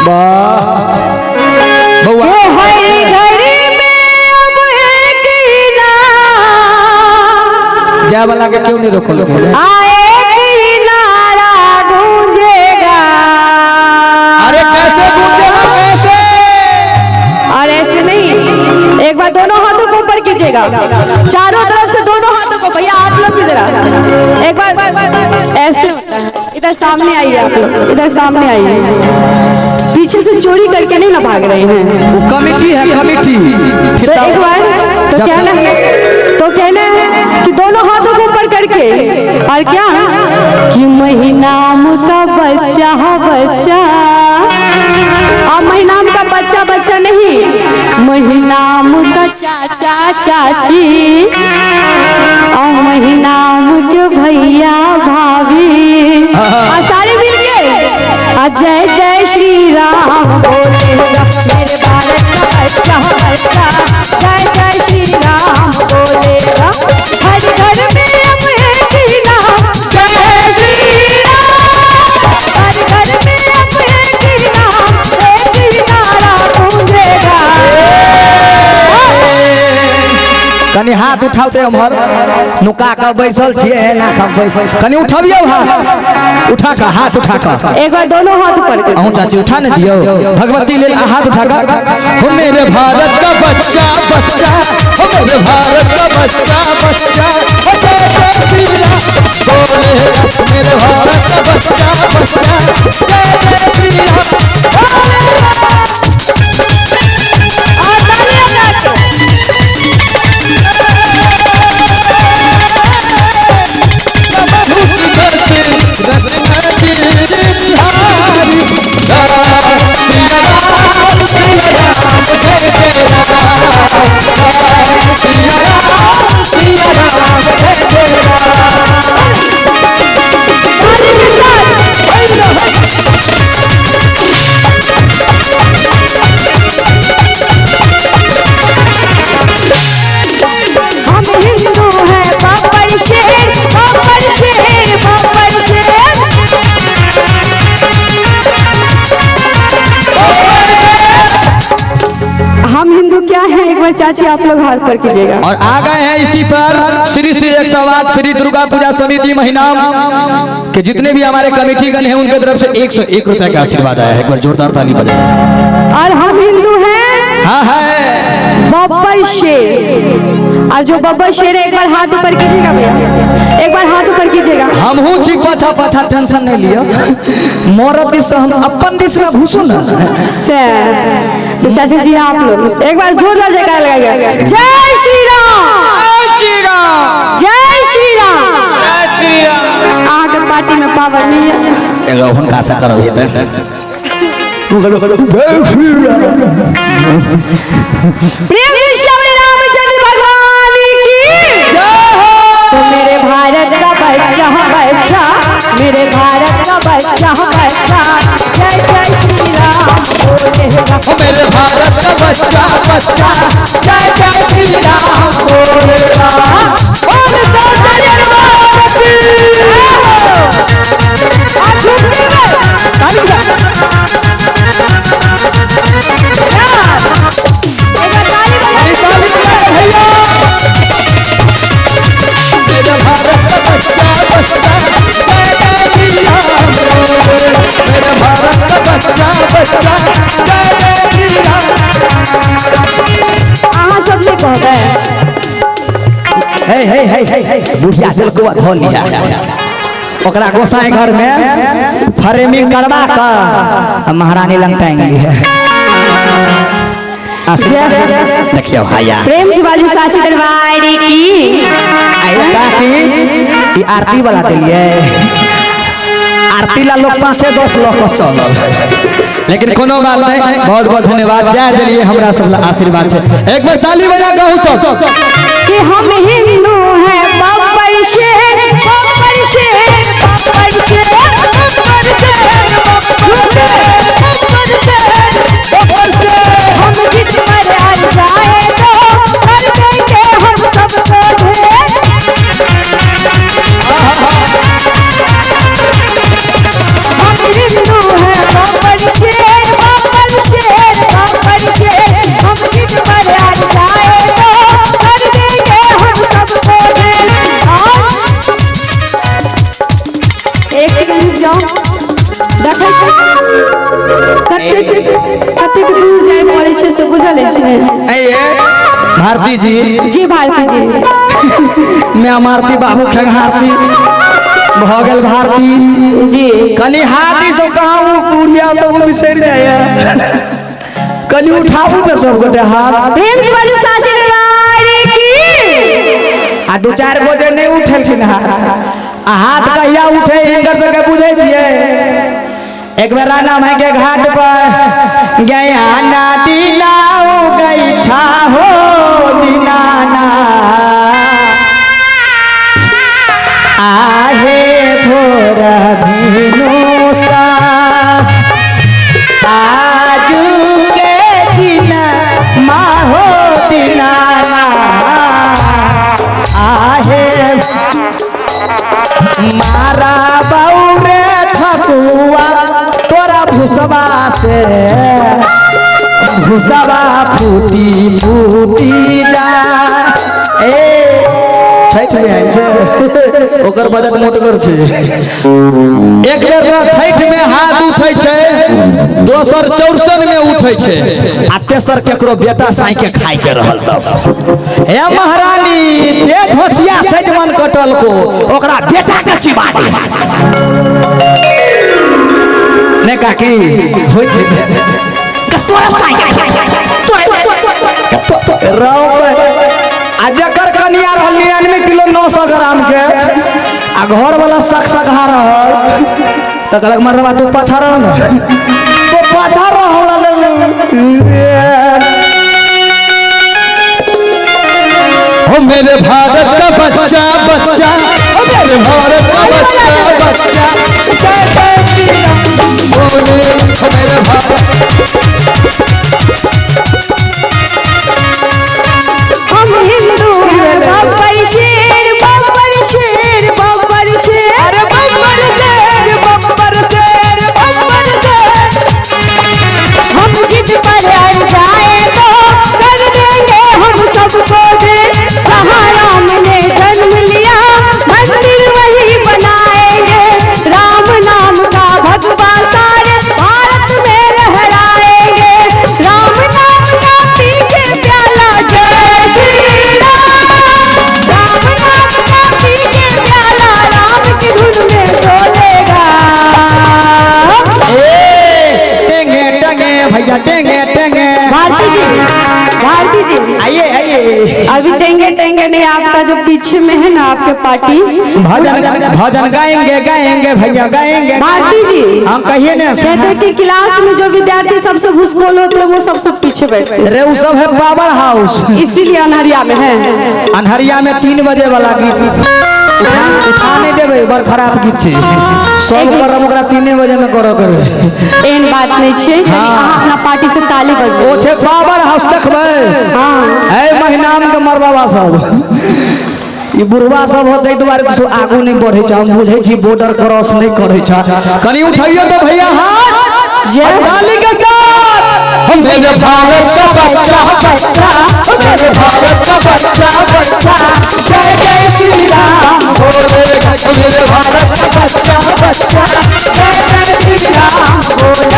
बउआ जय वाला के क्यों नहीं रोको अरे कैसे गूंजेगा कैसे? और ऐसे नहीं, एक बार दोनों हाथों को ऊपर कीजिएगा, चारों तरफ से दोनों हाथों को। भैया आप लोग भी जरा एक बार ऐसे होता है। इधर सामने आइए, आप लोग इधर सामने आइए। पीछे से चोरी करके नहीं ना भाग रहे हैं, वो कमेटी है कमेटी। तो एक बार तो कहना है कि दोनों हाथों को ऊपर करके, और क्या कि महीनाम का बच्चा बच्चा, और महीनाम का बच्चा बच्चा नहीं, महीनाम का चाचा चाची, और महीनाम के भैया भाभी, और सारे मिलके जय जय श्री राम बोलेगा मेरे भारत का बच्चा बच्चा, जय जय श्री राम बोलेगा हर घर में श्री राम, जय श्री राम, हर घर में श्री राम, श्री नारा गूंजेगा। कनी हाथ उठाते हमर नुका का बैसल छिए ना कनी उठाबियो हाथ उठा का हाथ उठा का एक बार दोनों हाथ ऊपर कर। अहूँ चाची उठा न दियो भगवती ले हाथ उठा का। हो मेरे भारत का बच्चा बच्चा, हो मेरे भारत का बच्चा बच्चा, मेरे भारत का बच्चा बच्चा, चाची आप लोग हाथ पर कीजिएगा। और आ गए हैं इसी पर श्री श्री 108 श्री दुर्गा पूजा समिति महीनाम के जितने भी हमारे कमेटी गण हैं उनके तरफ से 101 रुपए का आशीर्वाद आया है। एक बार जोरदार ताली बजाएं। और हम हिंदू हैं, हाँ है बब्बर शेर, और जो बब्बर शेर है एक बार हाथ ऊपर कीजिएगा भैया, एक बार हाथ ऊपर कीजिएगा। हम हूँ ठीक पाछा पाछा टेंशन नहीं लियो, मोरत दिस हम अपन दिस में घुसो ना तो चाची जी आप लोग एक बार जोरदार जयकार लगाइएगा। जय श्री राम, जय श्री राम, जय श्री राम, जय श्री राम। आगे पार्टी में पावर नहीं है, एगो हुनका से करब ये जय श्री राम। प्रेम श्री रामचंद्र भगवान की जय हो। तो मेरे भारत का बच्चा बच्चा, मेरे भारत का बच्चा बच्चा, जय जय श्री राम बोलेगा मेरे भारत का बच्चा बच्चा, जय जय श्री राम बोलेगा। बुढ़िया दिल को धो लिया, ओकरा गोसाई घर में फ्रेमिंग करवा कर महारानी लंटाएंगे। देखियो भैया प्रेम से बाजू साची दरबारी की आरती वाला दिलिए, आरती ला लोग 5-10 लोग चल, लेकिन कोनो बात नहीं। बहुत बहुत धन्यवाद, जय दिलिए हमरा सब आशीर्वाद है। एक बार ताली बजा गाऊं सब कि हम हिंदू हैं, बब्बर शेर, बब्बर शेर, बब्बर शेर, हम जिद पर आ जाए तो कर देंगे हम सबको ढेर। हम हिंदू हैं, बब्बर शेर, बब्बर कतेक दूर जाए पड़े छे से बुझल छै। भारती जी जी भारती जी मैं मारती बाबू खंगारती भगल भारती जी कनी हाथी सब कहाँ वो कुड़िया सब बिसर जाए कनी उठाऊ में सब गोटे हाथ प्रेम से बोलो साची दरबार की। आ दो चार बजे नहीं उठेलखिन हाथ कहिया उठे इनकर सबके बुझे छिए। एक बेर राना माई के घाट पर गया ना दिलाओ गई छा हो दीनाना आहे भोर भिनो सा आजू के दिन माहो दीनाना आहे मारा बौरे ठकुआ तोरा भुसवा से भुसवा फूटी फूटी जा ए छठ में आइल छै ओकर बजट मोटगर छै। एक बेर छठ में हाथ उठै छै दोसर चौरचन में उठै छै आ तेसर केकरो बेटा साई के खाई के रहल तब हे महारानी जे धोसिया सजमन कटल को ओकरा बेटा के चिबा दे ने काकी होय छै तोरा साई रौ आ जकर कनिया रहल 99 किलो 900 ग्राम के आ घर वाला सकसका रहल त कहलक मरवा तू पाछा रह न तो पाछा रह हो मेरे भारत का बच्चा बच्चा मेरे भारत का बच्चा बच्चा जय जय श्री राम बोले मेरे भारत हम हिंदू बाबर शेर बाबर शेर बाबर शेर अरे बब्बर शेर बब्बर शेर बब्बर शेर हम जिद पर अड़ जाए तो कर देंगे हम सबको ढेर। जहाँ राम ने जन्म लिया मंदिर वही बनाएंगे। राम नाम का भगवा सारे भारत में लहराएंगे। राम नाम का पीछे प्याला जय श्री राम। राम नाम का पीछे प्याला राम की धुन में डोलेगा। टेंगे टेंगे भैया टेंगे टेंगे भारती जी आइए आइए अभी टेंगे टेंगे नहीं, आपका जो पीछे में है ना आपके पार्टी भजन भजन गाएंगे गाएंगे भैया गाएंगे। भारती जी हम कहिए ना कहते कि क्लास में जो विद्यार्थी सबसे घुसखोर होते हैं वो सबसे पीछे बैठते हैं। रे वो सब है पावर हाउस इसीलिए अनहरिया में है। अनहरिया में 3 बजे वाला गीत उठा नहीं देवे बड़ खराब गीत छै सब करम ओकरा 3 बजे में करो करबे एहन बात नहीं छे। अहाँ अपना पार्टी से ताली बजबे ओ छै पावर हाउस देखबै। हाँ ए महिनाम के मर्दवा सब ई बुढ़वा सब होते दुआरे कुछ आगू नहीं बढ़े छ हम बुझे छी बॉर्डर क्रॉस नहीं करे छ कनी उठाइयो तो भैया हाथ जय ताली के साथ हम मेरे भारत का बच्चा बच्चा मेरे भारत का बच्चा बच्चा जय जय श्री राम बोले मेरे भारत का बच्चा बच्चा जय जय श्री राम बोले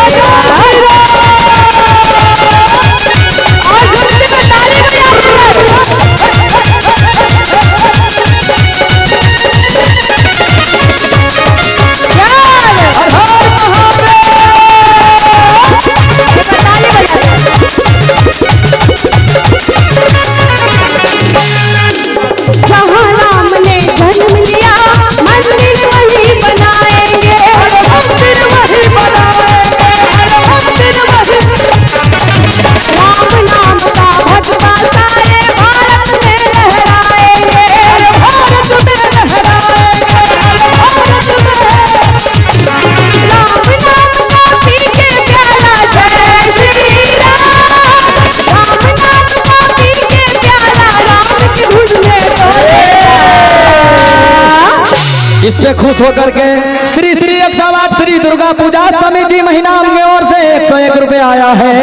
इस पे खुश होकर के श्री श्री 108 श्री दुर्गा पूजा समिति महिनाम की ओर से 101 रुपए आया है।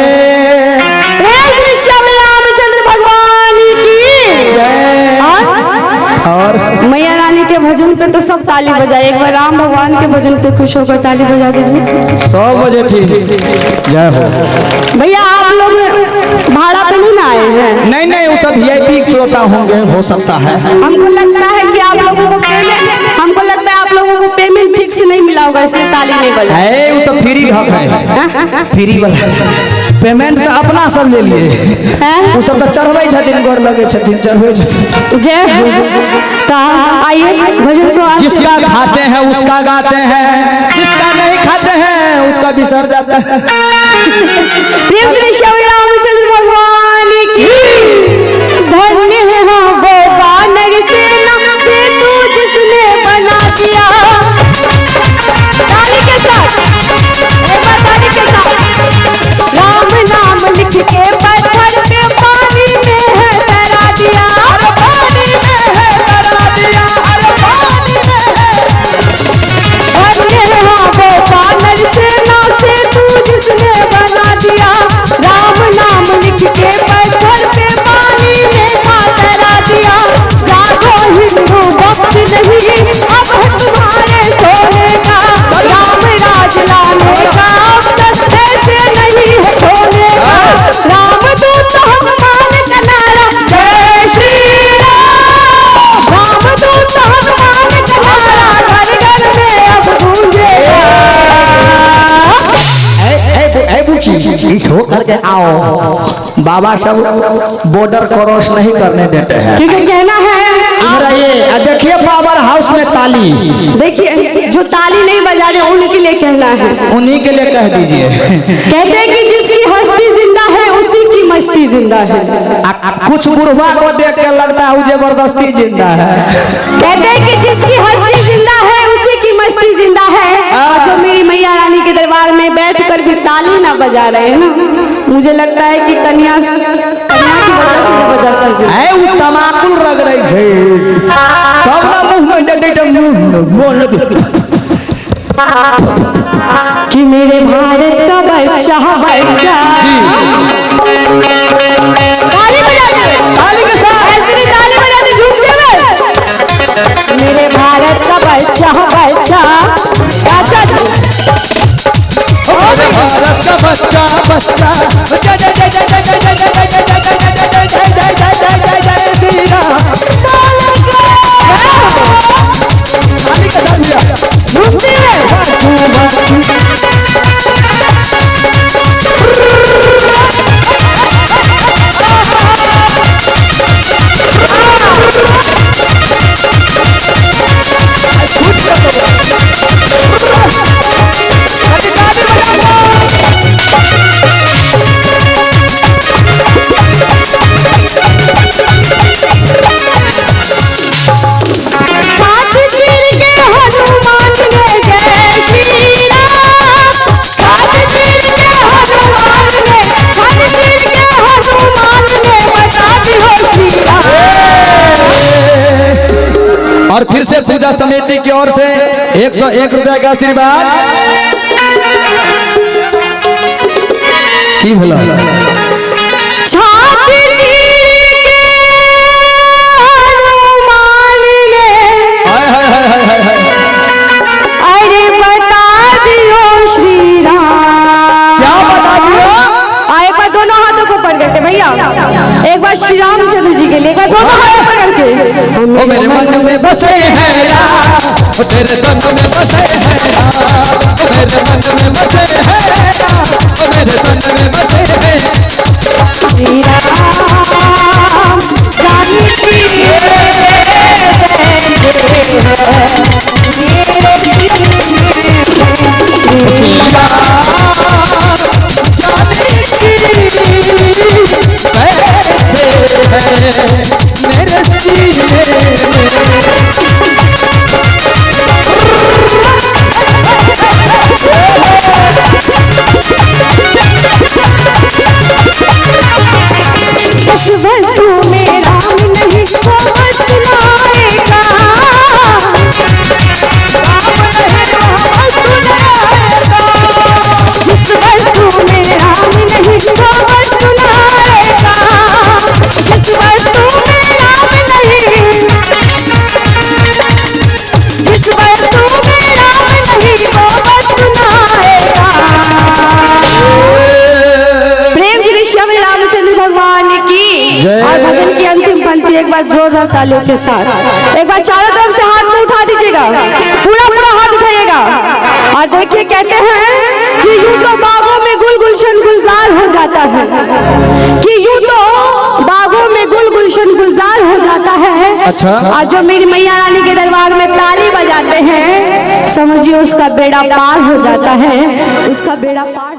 श्री श्याम रामचंद्र भगवान की जय। और मैया रानी के भजन पे तो सब ताली बजाए, एक बार राम भगवान के भजन पे खुश होकर ताली बजा दीजिए। 100 बजे ठीक। जय हो। भैया आप लोग भाड़ा पे नहीं ना आए हैं? नहीं नहीं, वो सब VIP श्रोता होंगे, हो सकता है। हमको लगता है कि आप लोगों को पेमेंट ठीक से नहीं मिला होगा, इसलिए ताली नहीं बजा। वो सब फ्री हक है, फ्री वाला पेमेंट तो अपना सब ले लिए। वो सब तो चढ़वे छथिन, गोर लगे छथिन, चढ़वे छथिन। जय हो। तो आइए भजन को जिसका खाते हैं उसका गाते हैं, जिसका नहीं खाते हैं उसका बिसर जाता है। प्रेम श्री श्री रामचंद्र भगवान की धन्य है वो वानर सेना से तू जिसने बना दिया। ताली के साथ, एक बार ताली के साथ। राम नाम लिख के पत्थर पे पानी में है तैरा दिया। पानी में है तैरा दिया, पानी में है। धन्य है वो वानर सेना से तू जिसने बना दिया। राम नाम लिख के पत्थर पे पानी में तैरा दिया। जागो हिंदू वक्त नहीं अब हमारे सोने का। राम राज लाने का अवसर ऐसे नहीं है सोने का। रामदूत हनुमान का नारा जय श्री राम। रामदूत हनुमान का नारा घर घर में अब गूंजे। हो करके आओ, बाबा सब बॉर्डर क्रॉस नहीं करने देते हैं। क्योंकि कहना है ये देखिए पावर हाउस में ताली, देखिए जो ताली नहीं बजा रहे उनके लिए कहना है, उन्हीं के लिए कह दीजिए। कहते हैं कि जिसकी हस्ती जिंदा है उसी की मस्ती जिंदा है। कुछ बुढ़वा को देख के लगता है वो जबरदस्ती जिंदा है। कहते हैं कि जिसकी हस्ती जिंदा है उसी की मस्ती जिंदा है। और जो मेरी मैया रानी के दरबार में बैठकर भी ताली ना बजा रहे हैं ना, मुझे लगता है कि कन्या की वजह से जबरदस्त है। वो तमाकुल रग रही है, तब ना मुंह में डे बोल कि मेरे भारत का बच्चा बच्चा। ताली बजाइए, ताली के साथ ऐसे नहीं ताली बजाते झूठ के में। मेरे भारत का बच्चा बच्चा चाचा जी। भारत का बच्चा बच्चा और फिर से पूजा समिति की ओर से 101 रुपया का आशीर्वाद। की भला छाती चीर के हनुमान ने अरे बता दियो श्री राम। क्या बता दियो? एक बार दोनों हाथों को पकड़ करके भैया, एक बार श्री रामचंद्र जी के लिए, एक बार दोनों हाथ पकड़ के। ओ मेरे मन में बसे हैं राम, तेरे रंग में बसे हैं राम, मेरे मन में बसे हैं राम, मेरे मन में बसे हैं श्री राम जानी वस्तु में राम नहीं वो सुनाएगा। राम नहीं वो सुनाएगा। इस वस्तु में राम नहीं वो सुनाएगा। इस वस्तु में एक बार जोरदार तालियों के साथ। एक बार चारों तरफ से हाथ में उठा दीजिएगा, पूरा पूरा हाथ उठाइएगा। और देखिए कहते हैं कि यूं तो बागों में गुल गुलशन गुलजार हो जाता है, कि यूं तो बागों में गुल गुलशन गुलजार हो जाता है। अच्छा। और जो मेरी मैया रानी के दरबार में ताली बजाते हैं, समझिए उसका बेड़ा पार हो जाता है, उसका बेड़ा पार